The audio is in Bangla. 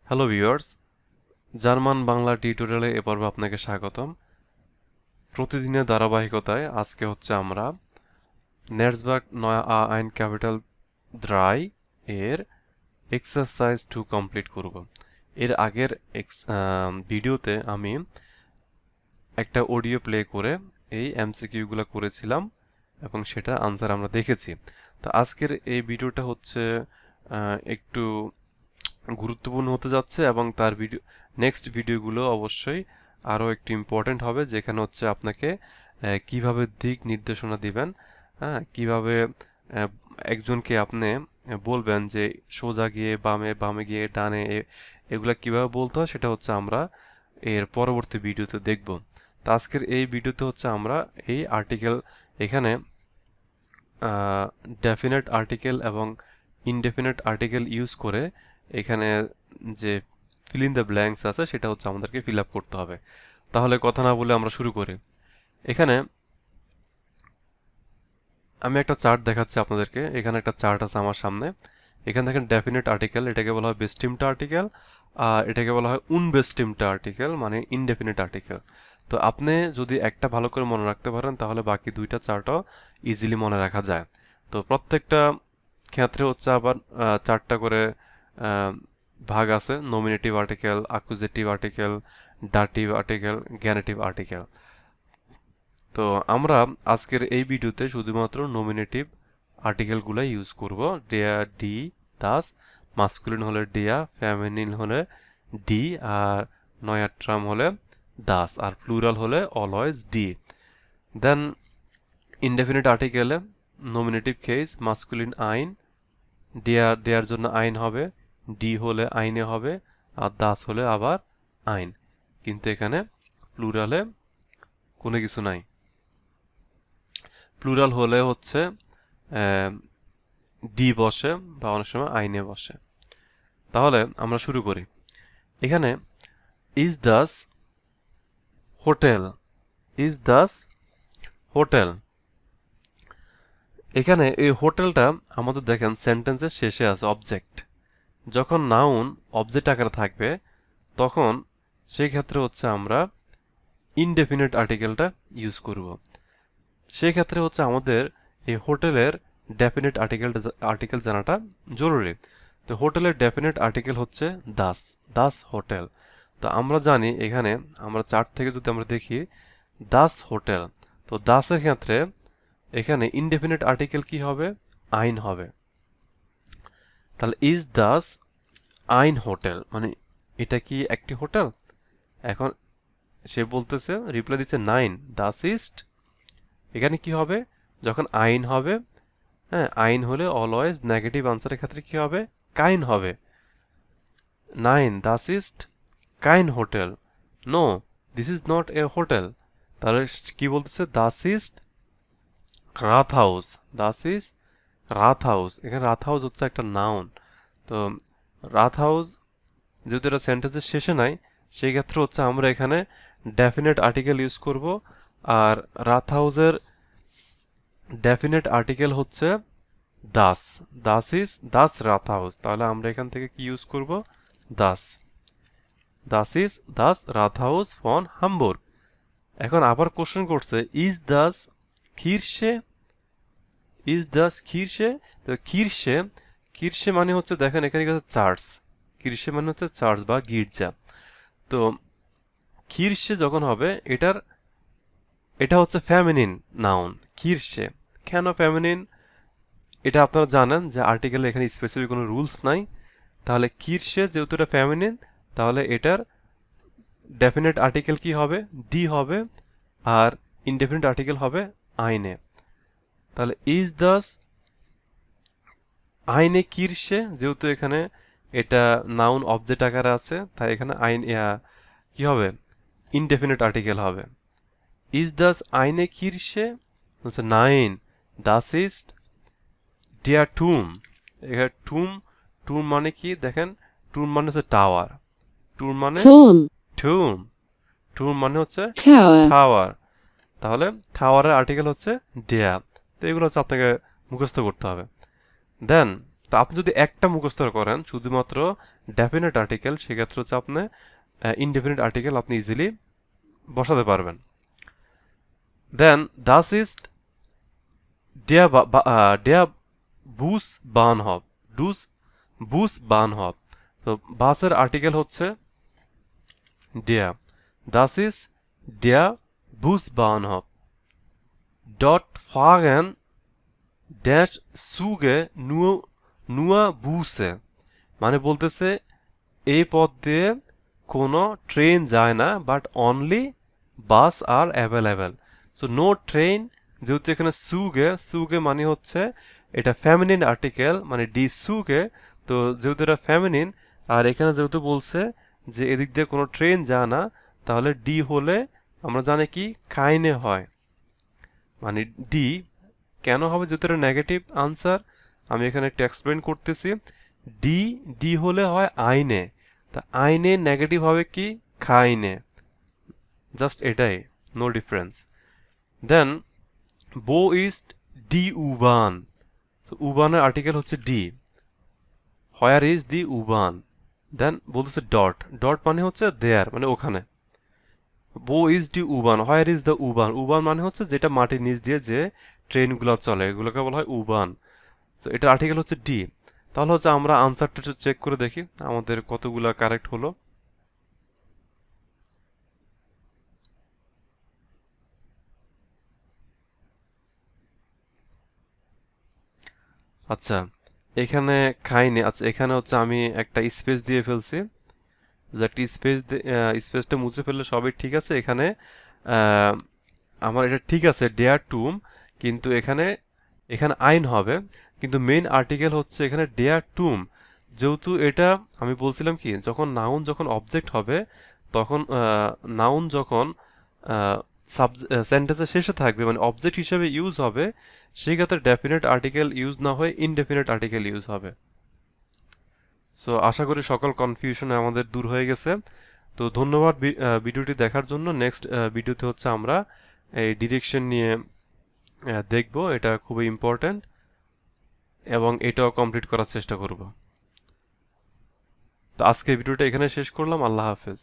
হ্যালো ভিউয়ার্স, জার্মান বাংলা টিউটোরিয়ালে এ পর্বে আপনাকে স্বাগতম। প্রতিদিনের ধারাবাহিকতায় আজকে হচ্ছে আমরা নেটসবার্গ নয়া আইন ক্যাপিটাল দ্রাই এর এক্সারসাইজ 2 কমপ্লিট করব। এর আগের ভিডিওতে আমি একটা অডিও প্লে করে এই এমসিকিউগুলো করেছিলাম এবং সেটার আনসার আমরা দেখেছি। তো আজকের এই ভিডিওটা হচ্ছে একটু গুরুত্বপূর্ণ হতে যাচ্ছে এবং তার নেক্সট ভিডিওগুলো অবশ্যই আরও একটু ইম্পর্ট্যান্ট হবে, যেখানে হচ্ছে আপনাকে কিভাবে দিক নির্দেশনা দিবেন, হ্যাঁ, কিভাবে একজনকে আপনি বলবেন যে সোজা গিয়ে বামে, বামে গিয়ে ডানে, এগুলা কিভাবে বলতে হয় সেটা হচ্ছে আমরা এর পরবর্তী ভিডিওতে দেখব। তো আজকের এই ভিডিওতে হচ্ছে আমরা এই আর্টিকেল, এখানে ডেফিনেট আর্টিকেল এবং ইনডেফিনেট আর্টিকেল ইউজ করে এখানে যে ফিল ইন দ্য ব্ল্যাঙ্কস আছে সেটা হচ্ছে আমাদেরকে ফিল আপ করতে হবে। তাহলে কথা না বলে আমরা শুরু করি। এখানে আমি একটা চার্ট দেখাচ্ছি আপনাদেরকে। এখানে একটা চার্ট আছে আমার সামনে। এখানে দেখেন ডেফিনেট আর্টিকেল, এটাকে বলা হয় বেস্টিমটা আর্টিকেল, আর এটাকে বলা হয় উনবেস্টিমটা আর্টিকেল, মানে ইনডেফিনেট আর্টিকেল। তো আপনি যদি একটা ভালো করে মনে রাখতে পারেন তাহলে বাকি দুইটা চার্টও ইজিলি মনে রাখা যায়। তো প্রত্যেকটা ক্ষেত্রে হচ্ছে আবার চারটা করে ভাগ আছে: nominative article, accusative article, dative article, genitive article. তো আমরা আজকের এই ভিডিওতে শুধুমাত্র নমিনেটিভ আর্টিকেলগুলো ইউজ করব। ডেয়া, ডি, দাস, মাস্কুলিন হলে ডেয়া, ফেমিনিন হলে ডি, আর নয়াট্রাম হলে দাস, আর প্লুরাল হলে অলওয়েজ ডি। দেন ইনডেফিনিট আর্টিকেলে নমিনেটিভ কেস মাস্কুলিন আইন, ডেয়ার জন্য আইন হবে, ডি হলে আইনে হবে, আর দাস হলে আবার আইন। কিন্তু এখানে প্লুরালে কোনো কিছু নাই। প্লুরাল হলে হচ্ছে ডি বসে বা অনেক সময় আইনে বসে। তাহলে আমরা শুরু করি। এখানে is Das hotel, is Das hotel. এখানে এই হোটেলটা আমাদের দেখেন সেন্টেন্সের শেষে আছে অবজেক্ট। যখন নাউন অবজেক্ট আকারে থাকবে তখন সেই ক্ষেত্রে হচ্ছে আমরা ইনডেফিনিট আর্টিকেলটা ইউজ করব। সেই ক্ষেত্রে হচ্ছে আমাদের এই হোটেলের ডেফিনিট আর্টিকেল জানাটা জরুরি। তো হোটেলের ডেফিনিট আর্টিকেল হচ্ছে দাস, দাস হোটেল। তো আমরা জানি এখানে আমরা চার্ট থেকে যদি আমরা দেখি দাস হোটেল, তো দাসের ক্ষেত্রে এখানে ইনডেফিনিট আর্টিকেল কি হবে? আইন হবে। তাহলে ইজ দাস আইন হোটেল, মানে এটা কি একটি হোটেল? এখন সে বলতেছে, রিপ্লাই দিচ্ছে নাইন, দাস ইস্ট। এখানে কি হবে? যখন আইন হবে, হ্যাঁ, আইন হলে অলওয়েজ নেগেটিভ আনসারের ক্ষেত্রে কি হবে? কাইন হবে। নাইন, দাস ইস্ট কাইন হোটেল। No, this is not a hotel. তাহলে কি বলতেছে? দাস ইস্ট রাথ হাউস, দাস ইজ রাথ হাউস। এখানে রাথ হাউস হচ্ছে একটা নাউন। তো রাথ হাউস যেহেতু এটা সেন্টেন্সের শেষে নাই, সেই ক্ষেত্রে হচ্ছে আমরা এখানে ডেফিনেট আর্টিকেল ইউজ করব। আর রাথ হাউসের ডেফিনেট আর্টিকেল হচ্ছে দাস, দাস ইজ দাস রাথ হাউস। তাহলে আমরা এখান থেকে কি ইউজ করব? দাস, দাস ইজ দাস রাথ হাউস ফন হামবুর্গ। এখন আবার কোশ্চেন করছে ইজ দাস খিরসে, ইজ দাস খিরসে। তো খিরসে, কিরসে মানে হচ্ছে দেখেন এখানে চার্চ, কিরসে মানে হচ্ছে চার্চ বা গির্জা। তো খিরসে যখন হবে এটা হচ্ছে ফেমিনিন নাউন কিরসে। কেন ফেমিনিন? এটা আপনারা জানেন যে আর্টিকেলে এখানে স্পেসিফিক কোনো রুলস নাই। তাহলে কিরসে যেহেতু এটা ফেমিনিন, তাহলে এটার ডেফিনেট আর্টিকেল কি হবে? ডি হবে, আর ইনডেফিনিট আর্টিকেল হবে আইনে। তাহলে ইজ দাস আইনে কিরসে, যেহেতু এখানে এটা নাউন অবজেক্ট আকারে আছে, তাই এখানে আইন কি হবে? ইনডেফিনিট আর্টিকেল হবে। ইজ দাস আইনে কিরসে হচ্ছে নাইন, দাস ইজ ডিয়ার টুম। এখানে টুম, টুম মানে কি দেখেন? টুম মানে হচ্ছে টাওয়ার, টুম মানে Turm, টুম, টুম মানে হচ্ছে Tower, টাওয়ার। তাহলে টাওয়ারের আর্টিকেল হচ্ছে ডেয়া। তো এগুলো হচ্ছে আপনাকে মুখস্থ করতে হবে। দেন আপনি যদি একটা মুখস্থ করেন শুধুমাত্র ডেফিনেট আর্টিকেল, সেক্ষেত্রে হচ্ছে আপনি ইনডেফিনিট আর্টিকেল আপনি ইজিলি বসাতে পারবেন। দেন das ist der Bus Bahnhof, ডুস বুস বানহফ। তো বাসের আর্টিকেল হচ্ছে der, das ist der Busbahnhof, dort fahren ড্যাশ সুগে নুয়া বুসে, মানে বলতেছে এই পথ দিয়ে কোনো ট্রেন যায় না, but only bus are available. So no train, যেহেতু এখানে সুগে মানে হচ্ছে এটা ফ্যামিনিন আর্টিকেল, মানে ডি সুগে, তো যেহেতু এটা ফ্যামিনিন আর এখানে যেহেতু বলছে যে এদিক দিয়ে কোনো ট্রেন যায় না, তাহলে ডি হলে আমরা জানি কি কাইনে হয়, মানে ডি কেন হবে যেহেতু এটা নেগেটিভ আনসার, আমি এখানে একটু এক্সপ্লেন করতেছি। ডি ডি হলে হয় আইনে, তা আইনে নেগেটিভ হবে কি খাইনে, জাস্ট এটাই, নো ডিফারেন্স। দেন বো ইস্ট ডি উবান, তো উবানের আর্টিকেল হচ্ছে ডি, হোয়ার ইজ দি উবান। দেন বলতেছে ডট, ডট মানে হচ্ছে দেয়ার, মানে ওখানে। বো ইজ ডি উবান, হোয়ার ইজ দ্য উবান, উবান মানে হচ্ছে যেটা মাটির নিচ দিয়ে যে ট্রেনগুলো চলে এগুলোকে বলা হয় উবান। তো এটা আর্টিকেল হচ্ছে ডি। তাহলে হচ্ছে আমরা আনসারটা একটু চেক করে দেখি আমাদের কতগুলা কারেক্ট হলো। আচ্ছা, এখানে খাইনি। আচ্ছা, এখানে হচ্ছে আমি একটা স্পেস দিয়ে ফেলছি, একটা স্পেসটা মুছে ফেললে সবই ঠিক আছে। এখানে আহ, আমার এটা ঠিক আছে ডেয়ার টুম, কিন্তু এখানে এখানে আইন হবে, কিন্তু মেইন আর্টিকেল হচ্ছে এখানে ডেয়ার টুম। যেহেতু এটা আমি বলছিলাম কি যখন নাউন যখন অবজেক্ট হবে তখন নাউন যখন সেন্টেন্সের শেষে থাকবে মানে অবজেক্ট হিসেবে ইউজ হবে, সেই ক্ষেত্রে ডেফিনেট আর্টিকেল ইউজ না হয়ে ইনডেফিনেট আর্টিকেল ইউজ হবে। সো আশা করি সকল কনফিউশন আমাদের দূর হয়ে গেছে। তো ধন্যবাদ ভিডিওটি দেখার জন্য। নেক্সট ভিডিওতে হচ্ছে আমরা এই ডিরেকশন নিয়ে দেখব, এটা খুবই ইম্পর্ট্যান্ট এবং এটাও কমপ্লিট করার চেষ্টা করব। তো আজকের ভিডিওটা এখানে শেষ করলাম। আল্লাহ হাফেজ।